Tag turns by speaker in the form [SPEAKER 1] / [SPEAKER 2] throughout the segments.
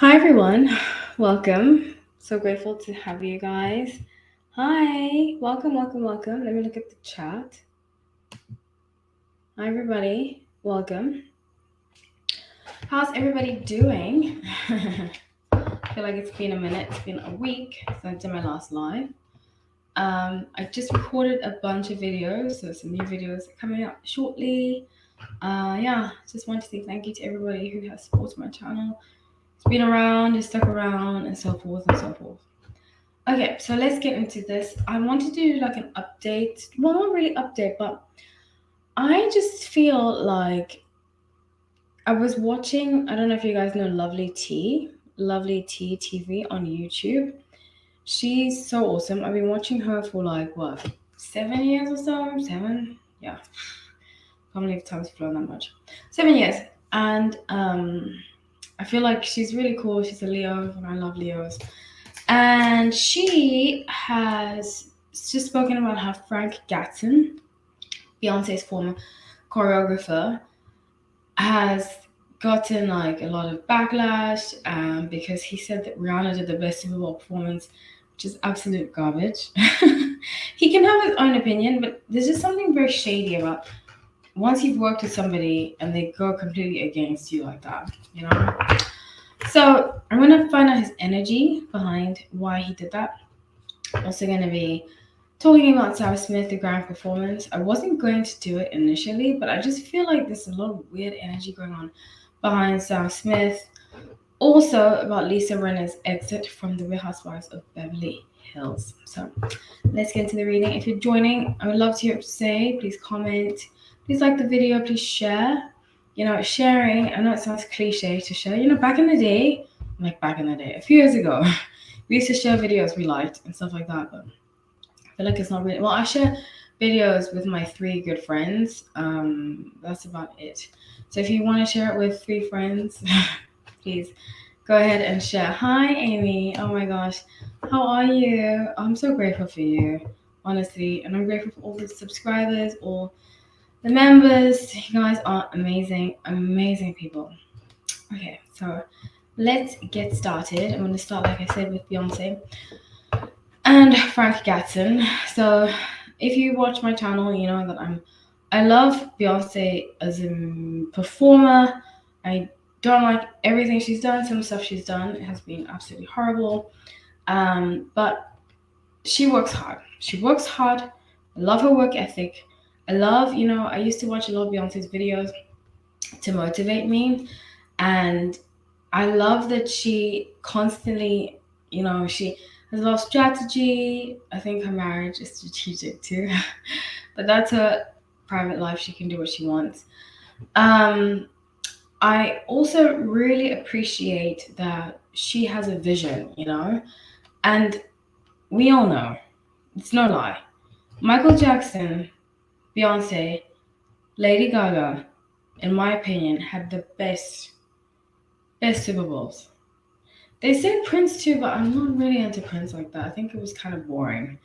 [SPEAKER 1] Hi everyone, welcome. So grateful to have you guys. Hi, welcome. Let me look at the chat. Hi everybody, welcome. How's everybody doing? I feel like it's been a minute, it's been a week since I did my last live. I just recorded a bunch of videos, so some new videos coming up shortly. Just want to say thank you to everybody who has supported my channel. It's been around, has stuck around, and so forth and so forth. Okay, so let's get into this. I want to do like an update. Well, not really update, but I just feel like I was watching, I don't know if you guys know Lovely T TV on YouTube. She's so awesome. I've been watching her for like what, 7 years or so? Seven? Yeah. Can't believe time's flown that much. 7 years. And I feel like she's really cool. She's a Leo, and I love Leos. And she has just spoken about how Frank Gatson, Beyonce's former choreographer, has gotten like a lot of backlash because he said that Rihanna did the best Super Bowl performance, which is absolute garbage. He can have his own opinion, but there's just something very shady about once you've worked with somebody and they go completely against you like that, you know? So I'm gonna find out his energy behind why he did that. Also gonna be talking about Sarah Smith, the grand performance. I wasn't going to do it initially, but I just feel like there's a lot of weird energy going on behind Sarah Smith. Also about Lisa Rinna's exit from the Real Housewives of Beverly Hills. So let's get into the reading. If you're joining, I would love to hear what you say. Please comment. Please like the video. Please share. You know, sharing, I know it sounds cliche to share. You know, back in the day, a few years ago, we used to share videos we liked and stuff like that, but I feel like it's not really. Well, I share videos with my three good friends. That's about it. So if you want to share it with three friends, please go ahead and share. Hi, Amy. Oh my gosh, how are you? I'm so grateful for you, honestly, and I'm grateful for all the subscribers, all the members. You guys are amazing, amazing people. Okay, so let's get started. I'm going to start, like I said, with Beyonce and Frank Gatson. So if you watch my channel, you know that I love Beyonce as a performer. I don't like everything she's done. Some stuff she's done has been absolutely horrible. But she works hard. She works hard. I love her work ethic. I love, I used to watch a lot of Beyonce's videos to motivate me. And I love that she constantly, she has a lot of strategy. I think her marriage is strategic too, but that's her private life. She can do what she wants. Um, I also really appreciate that she has a vision, and we all know it's no lie. Michael Jackson, Beyonce, Lady Gaga, in my opinion, had the best Super Bowls. They say Prince too, but I'm not really into Prince like that. I think it was kind of boring.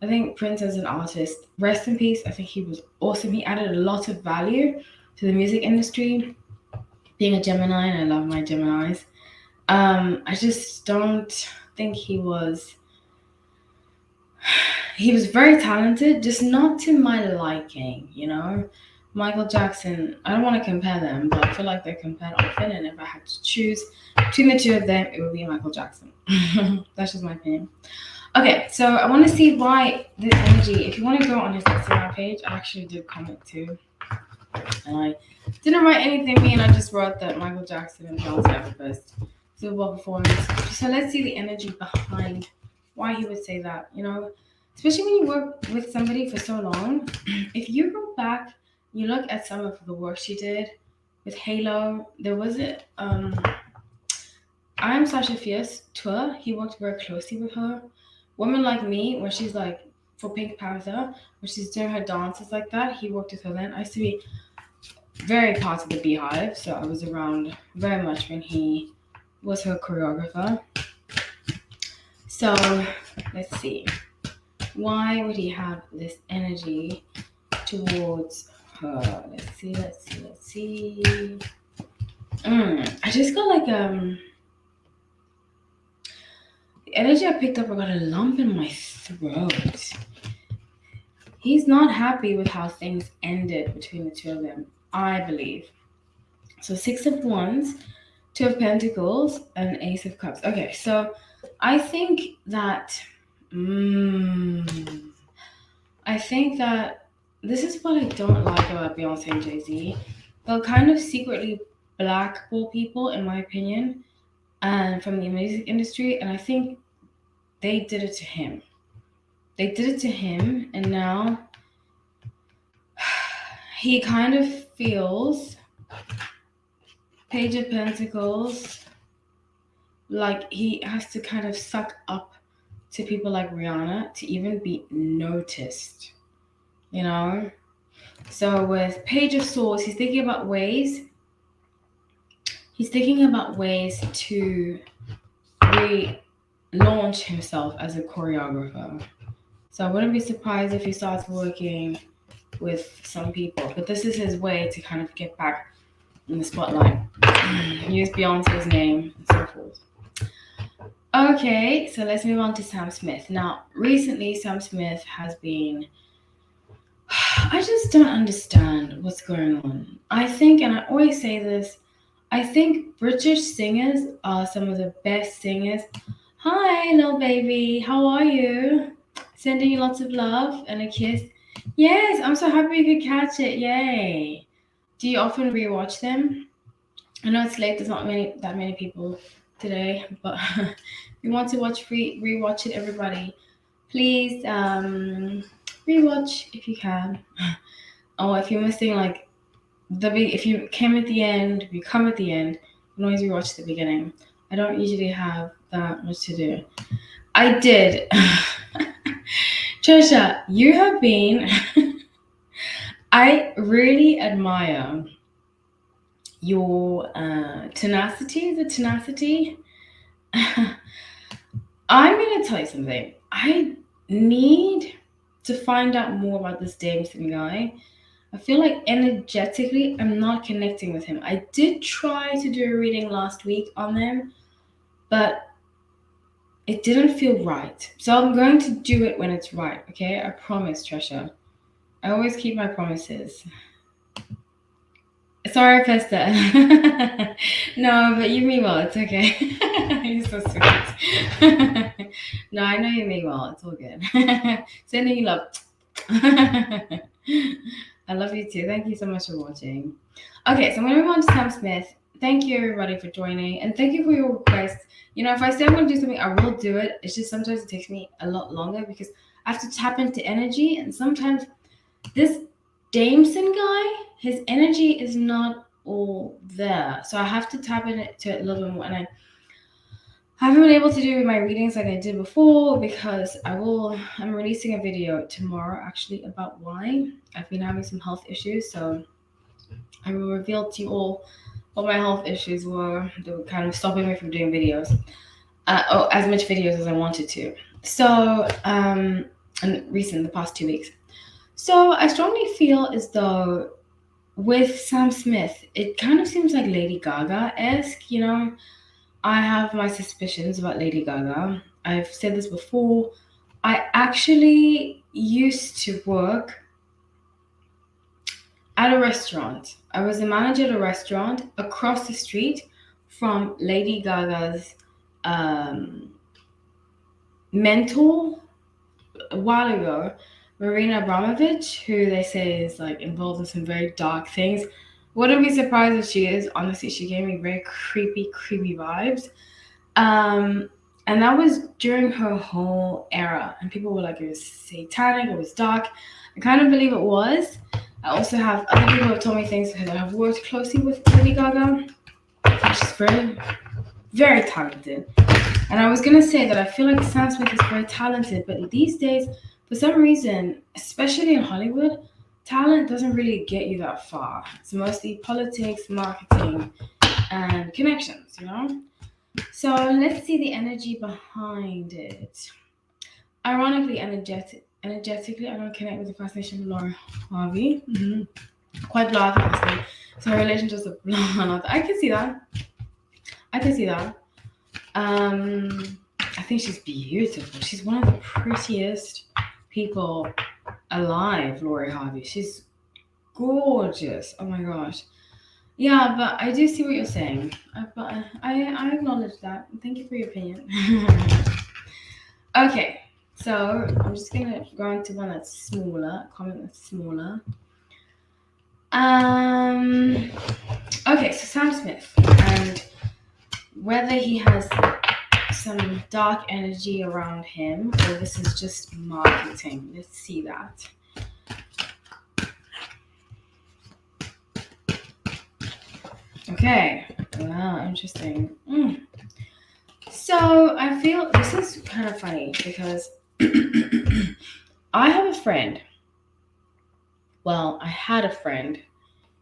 [SPEAKER 1] I think Prince as an artist, rest in peace, I think he was awesome. He added a lot of value to the music industry. Being a Gemini, and I love my Geminis, I just don't think he was very talented, just not to my liking. Michael Jackson, I don't want to compare them, but I feel like they're compared often, and if I had to choose between the two of them, it would be Michael Jackson. That's just my opinion. Okay, so I want to see why this energy, if you want to go on his Instagram page, I actually did comment too. And I didn't write anything mean, I just wrote that Michael Jackson and Beyonce have the best Super Bowl performance. So let's see the energy behind why he would say that, especially when you work with somebody for so long. If you go back, you look at some of the work she did with Halo, there was I Am Sasha Fierce tour. He worked very closely with her. Women Like Me, where she's like for Pink Panther, where she's doing her dances like that, he worked with her then. I used to be very part of the Beehive, so I was around very much when he was her choreographer. So let's see. Why would he have this energy towards her? Let's see. I just got like energy I picked up, I got a lump in my throat. He's not happy with how things ended between the two of them, I believe. So Six of Wands, Two of Pentacles, and Ace of Cups. Okay, so I think that I think that this is what I don't like about Beyonce and Jay-Z. They'll kind of secretly blackball people, in my opinion, and from the music industry, and I think they did it to him. They did it to him, and now he kind of feels Page of Pentacles like he has to kind of suck up to people like Rihanna to even be noticed, you know? So with Page of Swords, he's thinking about ways to relaunch himself as a choreographer. So I wouldn't be surprised if he starts working with some people, but this is his way to kind of get back in the spotlight. Use Beyonce's name and so forth. Okay, so let's move on to Sam Smith. Now, recently Sam Smith has been... I just don't understand what's going on. I think, and I always say this, I think British singers are some of the best singers. Hi, little baby. How are you? Sending you lots of love and a kiss. Yes, I'm so happy you could catch it. Yay. Do you often rewatch them? I know it's late. There's not that many people today, but if you want to rewatch it, everybody, please rewatch if you can. Oh, if you're missing like if you came at the end, if you come at the end, you can always rewatch the beginning. I don't usually have that much to do. I did. Trisha, you have been... I really admire your tenacity. The tenacity. I'm going to tell you something. I need to find out more about this Jameson guy. I feel like energetically, I'm not connecting with him. I did try to do a reading last week on him, but it didn't feel right. So I'm going to do it when it's right, okay? I promise, Trisha. I always keep my promises. Sorry, Pesta. No, but you mean well. It's okay. You're so sweet. No, I know you mean well. It's all good. Sending you love. I love you too. Thank you so much for watching. Okay, so I'm going to move on to Sam Smith. Thank you, everybody, for joining. And thank you for your requests. You know, if I say I'm going to do something, I will do it. It's just sometimes it takes me a lot longer because I have to tap into energy. And sometimes this Jameson guy, his energy is not all there. So I have to tap into it a little bit more. And I haven't been able to do my readings like I did before because I'm releasing a video tomorrow actually about why I've been having some health issues. So I will reveal to you all what my health issues were that were kind of stopping me from doing videos. As much videos as I wanted to. So, and the past 2 weeks. So I strongly feel as though with Sam Smith, it kind of seems like Lady Gaga-esque, you know. I have my suspicions about Lady Gaga. I've said this before. I actually used to work at a restaurant. I was a manager at a restaurant across the street from Lady Gaga's mentor a while ago, Marina Abramovich, who they say is like involved in some very dark things. Wouldn't be surprised if she is. Honestly, she gave me very creepy vibes. And that was during her whole era. And people were like, it was satanic, it was dark. I kind of believe it was. I also have other people who have told me things because I have worked closely with Lady Gaga. She's very, very talented. And I was going to say that I feel like Sam Smith is very talented, but these days, for some reason, especially in Hollywood, talent doesn't really get you that far. It's mostly politics, marketing, and connections, you know? So let's see the energy behind it. Ironically, energetically, I don't connect with the fascination of Laura Harvey. Quite blah, honestly. So her relationship's a blah. I can see that. I think she's beautiful. She's one of the prettiest people alive, Lori Harvey. She's gorgeous. Oh my gosh. Yeah, but I do see what you're saying. But I acknowledge that. Thank you for your opinion. Okay, so I'm just gonna go into one that's smaller. Comment that's smaller. Okay, so Sam Smith and whether he has some dark energy around him or this is just marketing. Let's see that. Okay, wow, interesting. So I feel this is kind of funny because I have a friend. Well, I had a friend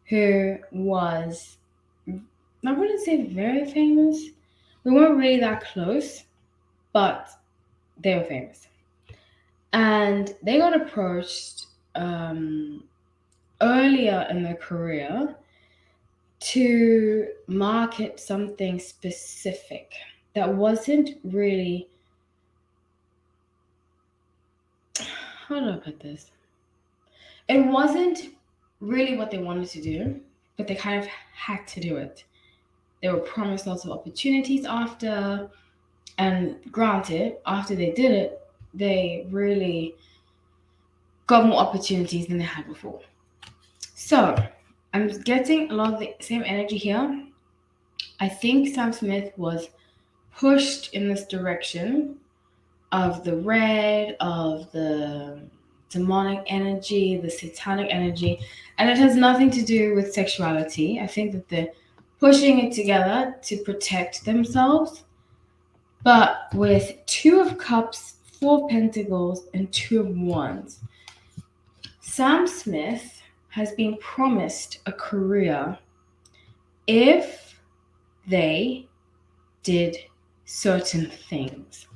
[SPEAKER 1] who was, I wouldn't say very famous. We weren't really that close, but they were famous. And they got approached earlier in their career to market something specific that wasn't really, how do I put this? It wasn't really what they wanted to do, but they kind of had to do it. They were promised lots of opportunities after, and granted, after they did it, they really got more opportunities than they had before. So I'm getting a lot of the same energy here. I think Sam Smith was pushed in this direction of the red, of the demonic energy, the satanic energy, and it has nothing to do with sexuality. I think that they're pushing it together to protect themselves. But with 2 of Cups, 4 of Pentacles, and 2 of Wands, Sam Smith has been promised a career if they did certain things.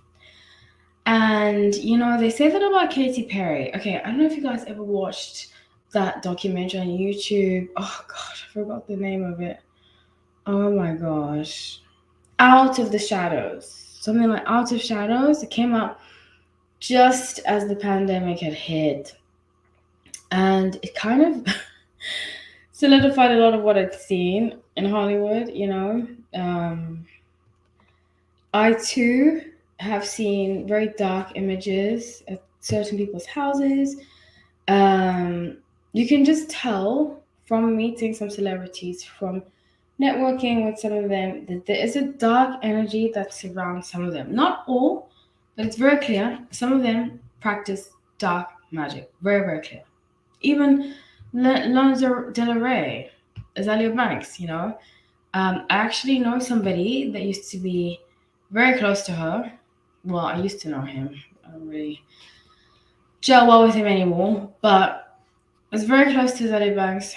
[SPEAKER 1] And, they say that about Katy Perry. Okay, I don't know if you guys ever watched that documentary on YouTube. Oh, gosh, I forgot the name of it. Oh, my gosh. Out of the Shadows. Something like Out of Shadows. It came out just as the pandemic had hit. And it kind of solidified a lot of what I'd seen in Hollywood, I, too, have seen very dark images at certain people's houses. You can just tell from meeting some celebrities, from networking with some of them, that there is a dark energy that surrounds some of them. Not all, but it's very clear. Some of them practice dark magic. Very, very clear. Even Lana Del Rey, Azealia Banks, I actually know somebody that used to be very close to her. Well, I used to know him. I don't really gel well with him anymore, but I was very close to Azealia Banks.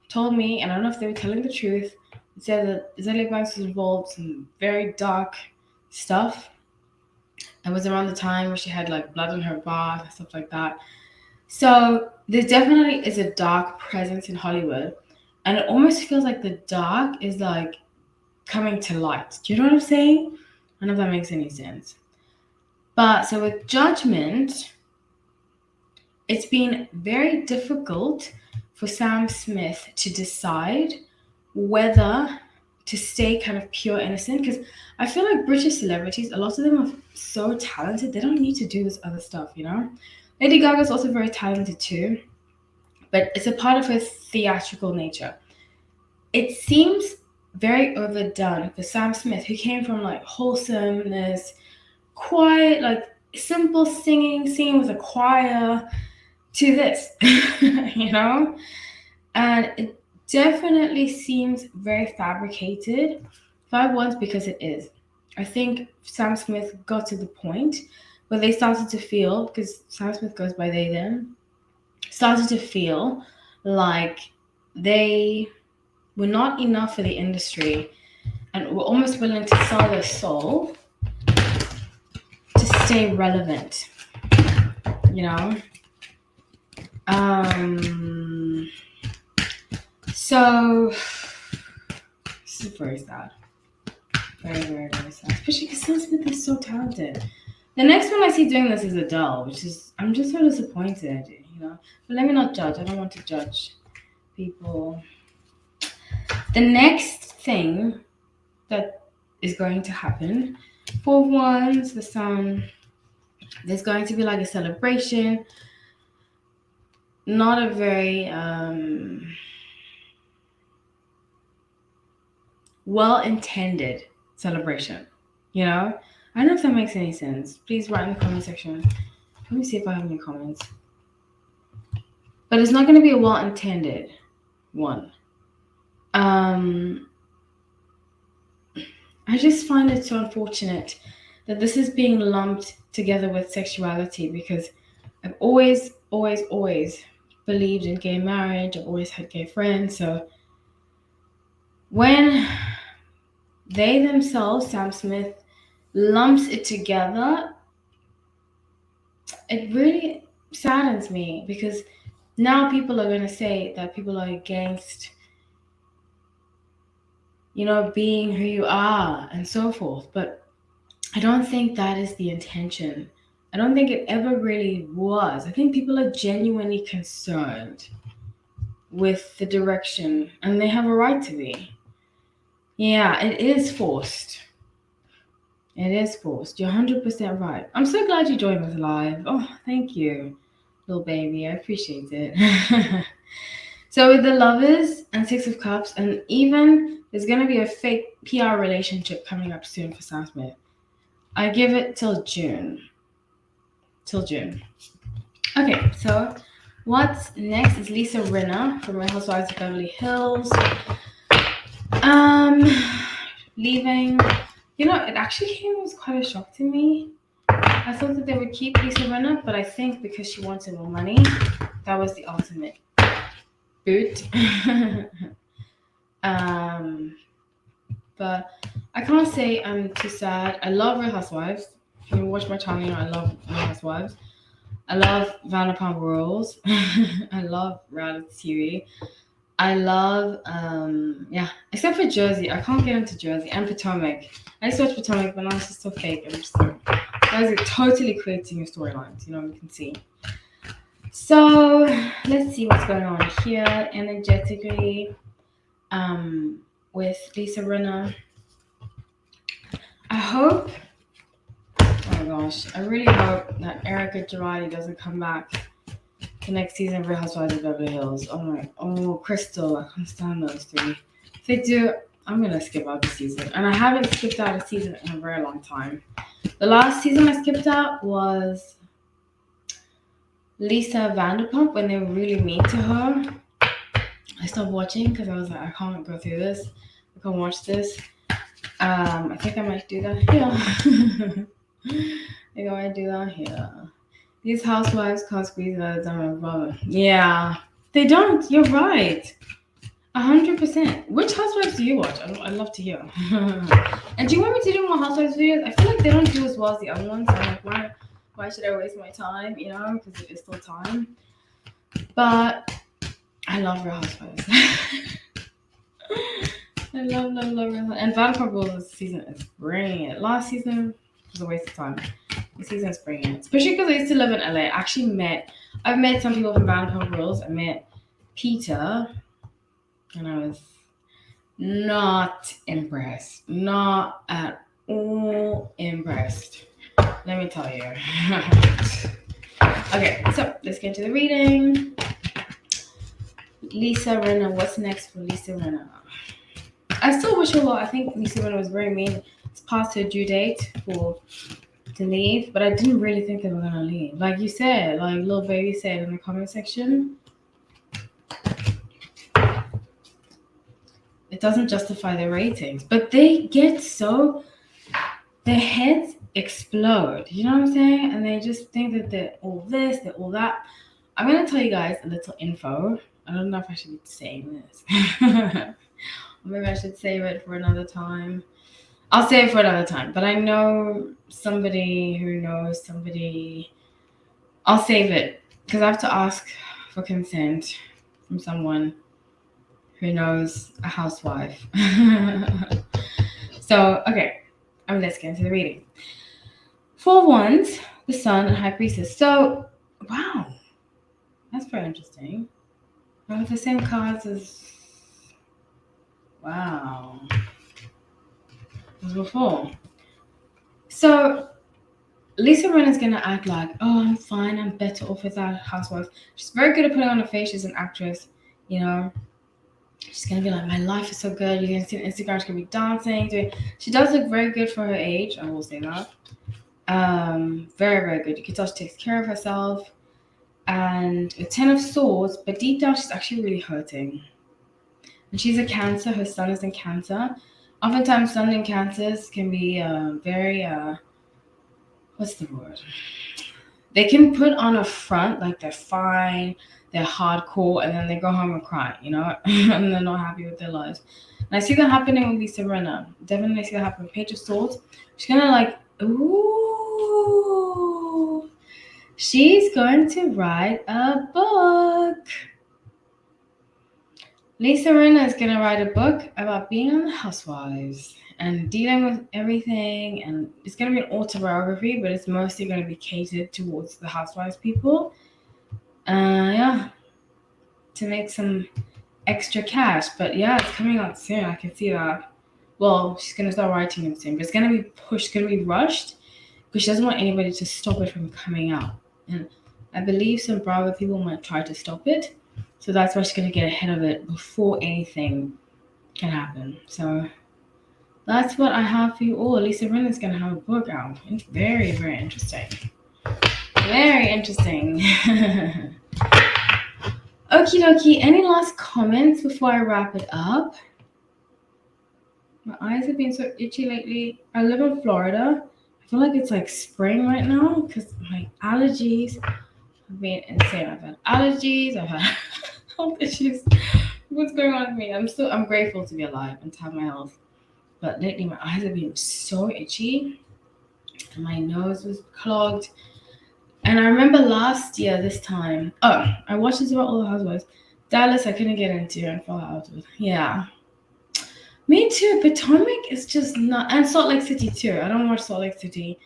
[SPEAKER 1] Told me, and I don't know if they were telling the truth, it said that Azealia Banks was involved in some very dark stuff. It was around the time where she had like blood in her bath and stuff like that. So there definitely is a dark presence in Hollywood, and it almost feels like the dark is like coming to light. Do you know what I'm saying? I don't know if that makes any sense. But so with Judgment, it's been very difficult for Sam Smith to decide whether to stay kind of pure innocent, because I feel like British celebrities, a lot of them are so talented, they don't need to do this other stuff, Lady Gaga's also very talented too, but it's a part of her theatrical nature. It seems very overdone for Sam Smith, who came from like wholesomeness, quiet, like simple singing with a choir, to this, and it definitely seems very fabricated. 5 Wands, because it is. I think Sam Smith got to the point where they started to feel, because Sam Smith goes by they them, started to feel like they were not enough for the industry and were almost willing to sell their soul to stay relevant, So this is very sad. Very, very, very sad. Especially because Sam Smith is so talented. The next one I see doing this is Adele, which is, I'm just so disappointed, you know. But let me not judge. I don't want to judge people. The next thing that is going to happen, for once, there's going to be like a celebration. Not a very well-intended celebration, you know? I don't know if that makes any sense. Please write in the comment section. Let me see if I have any comments. But it's not going to be a well-intended one. I just find it so unfortunate that this is being lumped together with sexuality, because I've always believed in gay marriage. I've always had gay friends. So when they themselves, Sam Smith, lumps it together, it really saddens me, because now people are going to say that people are against, you know, being who you are and so forth. But I don't think that is the intention. I don't think it ever really was. I think people are genuinely concerned with the direction, and they have a right to be. Yeah, it is forced. It is forced. You're 100% right. I'm so glad you joined us live. Oh, thank you, little baby. I appreciate it. So with the Lovers and Six of Cups, and even there's going to be a fake PR relationship coming up soon for Sam Smith. I give it till June. Okay, so what's next is Lisa Rinna from Real Housewives of Beverly Hills. Leaving. You know, it actually came as quite a shock to me. I thought that they would keep Lisa Rinna, but I think because she wanted more money, that was the ultimate boot. But I can't say I'm too sad. I love Real Housewives. If you watch my channel, you know I love Real Housewives. I love Vanderpump Rules. I love reality TV. I love, except for Jersey. I can't get into Jersey and Potomac. I used to watch Potomac, but now it's just so fake. I'm just like, guys are totally creating your storylines, you know, you can see. So, let's see what's going on here energetically with Lisa Rinna. I hope, oh my gosh, I really hope that Erica Girardi doesn't come back next season for Housewives of Beverly Hills. Crystal, I can't stand those three. If they do, I'm gonna skip out the season. And I haven't skipped out a season in a very long time. The last season I skipped out was Lisa Vanderpump, when they were really mean to her. I stopped watching because I was like, I can't go through this. I can't watch this. I think I might do that here. These housewives can't squeeze another diamond brother. Yeah, they don't. You're right. 100%. Which housewives do you watch? I'd love to hear. And do you want me to do more housewives videos? I feel like they don't do as well as the other ones. So I'm like, why should I waste my time? You know, because it is still time. But I love Real Housewives. I love Real Housewives. And Vanderpump Rules this season is bringing it. Last season was a waste of time. This season's bringing it. Especially because I used to live in LA. I've met some people from Vanderpump Rules. I met Peter. And I was not impressed. Not at all impressed. Let me tell you. Okay, so let's get to the reading. Lisa Rinna. What's next for Lisa Rinna? I still wish her well. I think Lisa Rinna was very mean. It's past her due date to leave, but I didn't really think they were going to leave. Like you said, like little baby said in the comment section, it doesn't justify their ratings, but they get so, their heads explode, you know what I'm saying? And they just think that they're all this, they're all that. I'm going to tell you guys a little info. I don't know if I should be saying this. Or maybe I should save it for another time. I'll save it for another time, but I know somebody who knows somebody. I'll save it because I have to ask for consent from someone who knows a housewife. So, okay. let's get into the reading. 4 wands, the sun, and high priestess. So, wow, that's very interesting. I have the same cards as, wow, as before. So, Lisa Rinna's gonna act like, oh, I'm fine, I'm better off without housewives. She's very good at putting on a face. She's an actress, you know. She's gonna be like, my life is so good. You can see on Instagram, she's gonna be dancing. She does look very good for her age. I will say that. Very, very good. You can tell she takes care of herself. And a 10 of swords, but deep down she's actually really hurting. And she's a Cancer. Her sun is in Cancer. Oftentimes, sun in Cancers can be very what's the word? They can put on a front like they're fine, they're hardcore, and then they go home and cry, you know, and they're not happy with their lives. And I see that happening with Lisa Rinna. Definitely see that happen. Page of Swords. She's gonna like, ooh, she's going to write a book. Lisa Rinna is gonna write a book about being on the Housewives and dealing with everything, and it's going to be an autobiography, but it's mostly going to be catered towards the housewives people. Yeah, to make some extra cash. But yeah, it's coming out soon. I can see that. Well, she's going to start writing it soon, but it's going to be pushed, it's going to be rushed, because she doesn't want anybody to stop it from coming out. And I believe some Bravo people might try to stop it, so that's why she's going to get ahead of it before anything can happen. So that's what I have for you all. Lisa Rinna's going to have a book out. It's very, very interesting. Very interesting. Okie dokie. Any last comments before I wrap it up? My eyes have been so itchy lately. I live in Florida. I feel like it's like spring right now because my allergies have been insane. I've had allergies. I've had health issues. What's going on with me? I'm grateful to be alive and to have my health. But lately my eyes have been so itchy and my nose was clogged. And I remember last year, this time, I watched this about all the housewives. Dallas I couldn't get into and fall out with. Yeah. Me too. Potomac is just not, and Salt Lake City too. I don't watch Salt Lake City.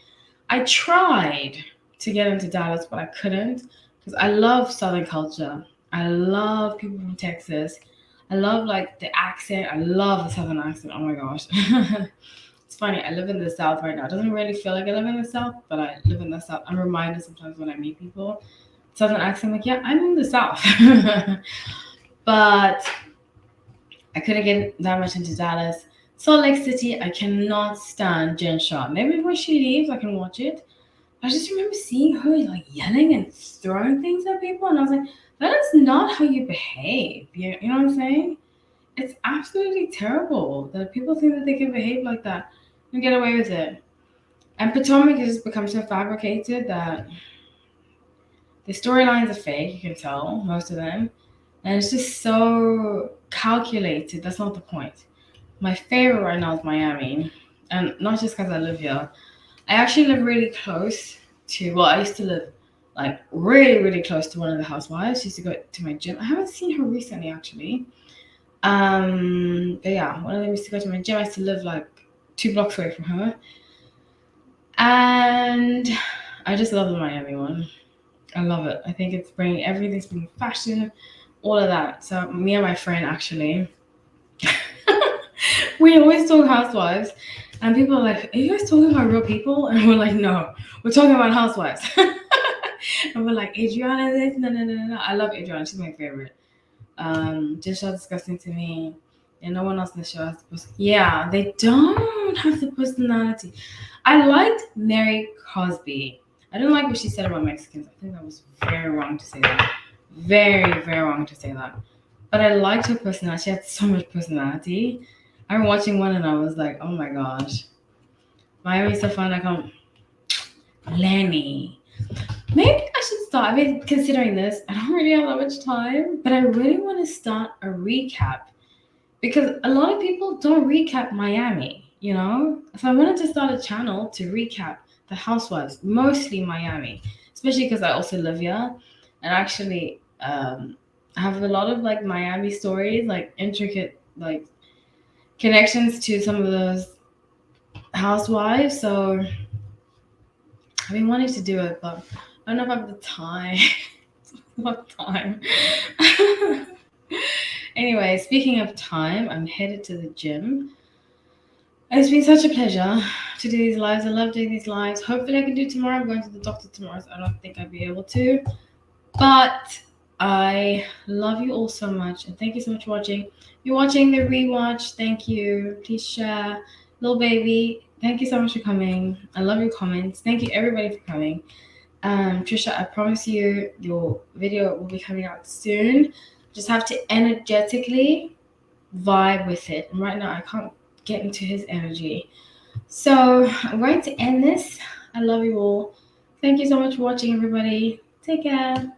[SPEAKER 1] I tried to get into Dallas, but I couldn't because I love Southern culture. I love people from Texas. I love like the accent. I love the Southern accent. Oh my gosh. It's funny. I live in the South right now. It doesn't really feel like I live in the South, but I live in the South. I'm reminded sometimes when I meet people, Southern accent, I'm like, yeah, I'm in the South. But I couldn't get that much into Dallas. Salt Lake City, I cannot stand Jen Shaw. Maybe when she leaves, I can watch it. I just remember seeing her like yelling and throwing things at people, and I was like, that is not how you behave. You know what I'm saying? It's absolutely terrible that people think that they can behave like that and get away with it. And Potomac has just become so fabricated that the storylines are fake, you can tell, most of them. And it's just so calculated. That's not the point. My favorite right now is Miami. And not just because I live here. I actually live really close to, well, I used to live like really, really close to one of the housewives. She used to go to my gym. I haven't seen her recently, actually. But yeah, one of them used to go to my gym. I used to live like 2 blocks away from her. And I just love the Miami one. I love it. I think it's bringing everything's bringing fashion, all of that. So me and my friend actually, we always talk housewives, and people are like, "Are you guys talking about real people?" And we're like, "No, we're talking about housewives." And we're like, "Adriana, this, no. I love Adriana. She's my favorite. Just so disgusting to me, and no one else in the show has the personality. Yeah, they don't have the personality. I liked Mary Cosby. I didn't like what she said about Mexicans. I think that was very wrong to say that. Very, very wrong to say that. But I liked her personality. She had so much personality. I remember watching one and I was like, oh my gosh. Miami's so fun. Lenny. Maybe I should start. I've been considering this. I don't really have that much time, but I really want to start a recap because a lot of people don't recap Miami, you know? So I wanted to start a channel to recap the housewives, mostly Miami, especially because I also live here. And actually, I have a lot of like Miami stories, like intricate, like connections to some of those housewife, so I've been wanting to do it, but I don't know if I have the time. What time? Anyway, speaking of time, I'm headed to the gym. It's been such a pleasure to do these lives. I love doing these lives. Hopefully, I can do tomorrow. I'm going to the doctor tomorrow, so I don't think I'll be able to. But I love you all so much, and thank you so much for watching. If you're watching the rewatch, thank you. Please share. Little baby, thank you so much for coming. I love your comments. Thank you everybody for coming. Trisha, I promise you your video will be coming out soon. Just have to energetically vibe with it. And right now I can't get into his energy. So I'm going to end this. I love you all. Thank you so much for watching, everybody. Take care.